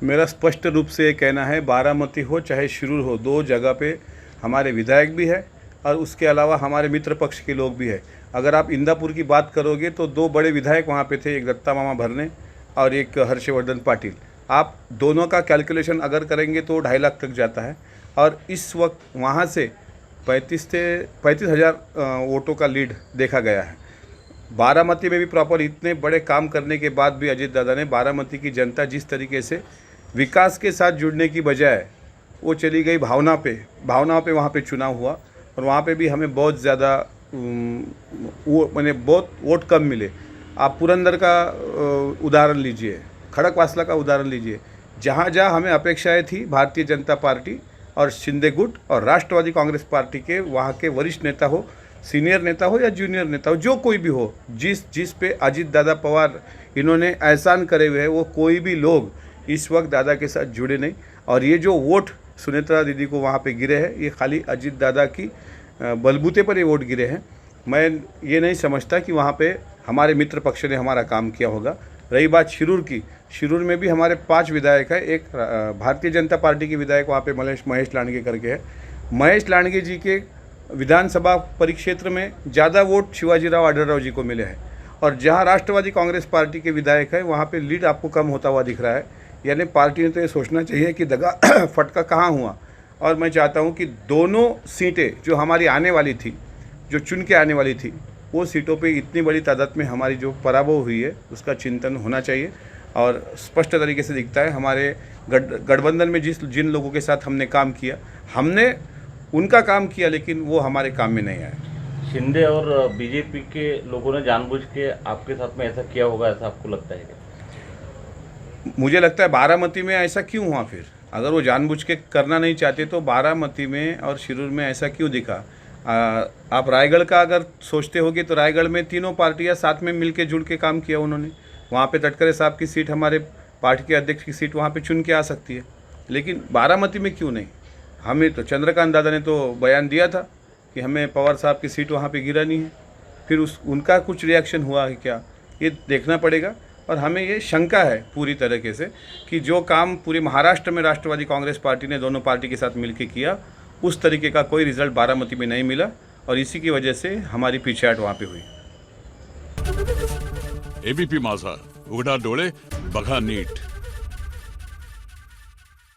मेरा स्पष्ट रूप से ये कहना है, बारामती हो चाहे शिरूर हो, दो जगह पे हमारे विधायक भी है और उसके अलावा हमारे मित्र पक्ष के लोग भी है। अगर आप इंदापुर की बात करोगे तो दो बड़े विधायक वहाँ पे थे, एक दत्ता मामा भरने और एक हर्षवर्धन पाटिल। आप दोनों का कैलकुलेशन अगर करेंगे तो 2.5 लाख तक जाता है और इस वक्त वहाँ से 35,000 वोटों का लीड देखा गया है। बारामती में भी प्रॉपर इतने बड़े काम करने के बाद भी अजीत दादा ने, बारामती की जनता जिस तरीके से विकास के साथ जुड़ने की बजाय वो चली गई भावनाओं पे वहाँ पे चुनाव हुआ और वहाँ पे भी हमें बहुत ज़्यादा बहुत वोट कम मिले। आप पुरंदर का उदाहरण लीजिए, खड़कवासला का उदाहरण लीजिए, जहाँ जहाँ हमें अपेक्षाएं थी भारतीय जनता पार्टी और शिंदे गुट और राष्ट्रवादी कांग्रेस पार्टी के वहाँ के वरिष्ठ नेता हो, सीनियर नेता हो या जूनियर नेता हो, जो कोई भी हो, जिस पे अजीत दादा पवार इन्होंने एहसान करे हुए है, वो कोई भी लोग इस वक्त दादा के साथ जुड़े नहीं। और ये जो वोट सुनेत्रा दीदी को वहाँ पे गिरे हैं, ये खाली अजीत दादा की बलबूते पर ये वोट गिरे हैं। मैं ये नहीं समझता कि वहाँ पे हमारे मित्र पक्ष ने हमारा काम किया होगा। रही बात शिरूर की, शिरूर में भी हमारे 5 विधायक हैं। एक भारतीय जनता पार्टी के विधायक वहाँ पे महेश लांडगे करके है। महेश लांडगे जी के विधानसभा परिक्षेत्र में ज़्यादा वोट शिवाजीराव आढळराव जी को मिले हैं और जहाँ राष्ट्रवादी कांग्रेस पार्टी के विधायक हैं वहाँ पे लीड आपको कम होता हुआ दिख रहा है। यानी पार्टी ने तो ये सोचना चाहिए कि दगा फटका कहाँ हुआ। और मैं चाहता हूँ कि दोनों सीटें जो हमारी आने वाली थी, जो चुन के आने वाली थी, वो सीटों पे इतनी बड़ी तादाद में हमारी जो पराभव हुई है उसका चिंतन होना चाहिए। और स्पष्ट तरीके से दिखता है हमारे गठबंधन में जिन लोगों के साथ हमने काम किया, हमने उनका काम किया लेकिन वो हमारे काम में नहीं आए। शिंदे और बीजेपी के लोगों ने जानबूझ के आपके साथ में ऐसा किया होगा, ऐसा आपको लगता है क्या? मुझे लगता है बारामती में ऐसा क्यों हुआ फिर? अगर वो जानबूझ के करना नहीं चाहते तो बारामती में और शिरूर में ऐसा क्यों दिखा? आप रायगढ़ का अगर सोचते होगे तो रायगढ़ में तीनों पार्टियां साथ में मिलके जुड़ के काम किया उन्होंने। वहाँ पे तटकरे साहब की सीट, हमारे पार्टी के अध्यक्ष की सीट वहाँ पे चुन के आ सकती है, लेकिन बारामती में क्यों नहीं? हमें तो चंद्रकांत दादा ने तो बयान दिया था कि हमें पवार साहब की सीट वहाँ पे गिरानी है, फिर उनका कुछ रिएक्शन हुआ है क्या, ये देखना पड़ेगा। और हमें ये शंका है पूरी तरीके से कि जो काम पूरे महाराष्ट्र में राष्ट्रवादी कांग्रेस पार्टी ने दोनों पार्टी के साथ मिलकर किया, उस तरीके का कोई रिजल्ट बारामती में नहीं मिला और इसी की वजह से हमारी पीछेहट वहाँ पे हुई। एबीपी माझा, उघडा डोळे बघा नीट।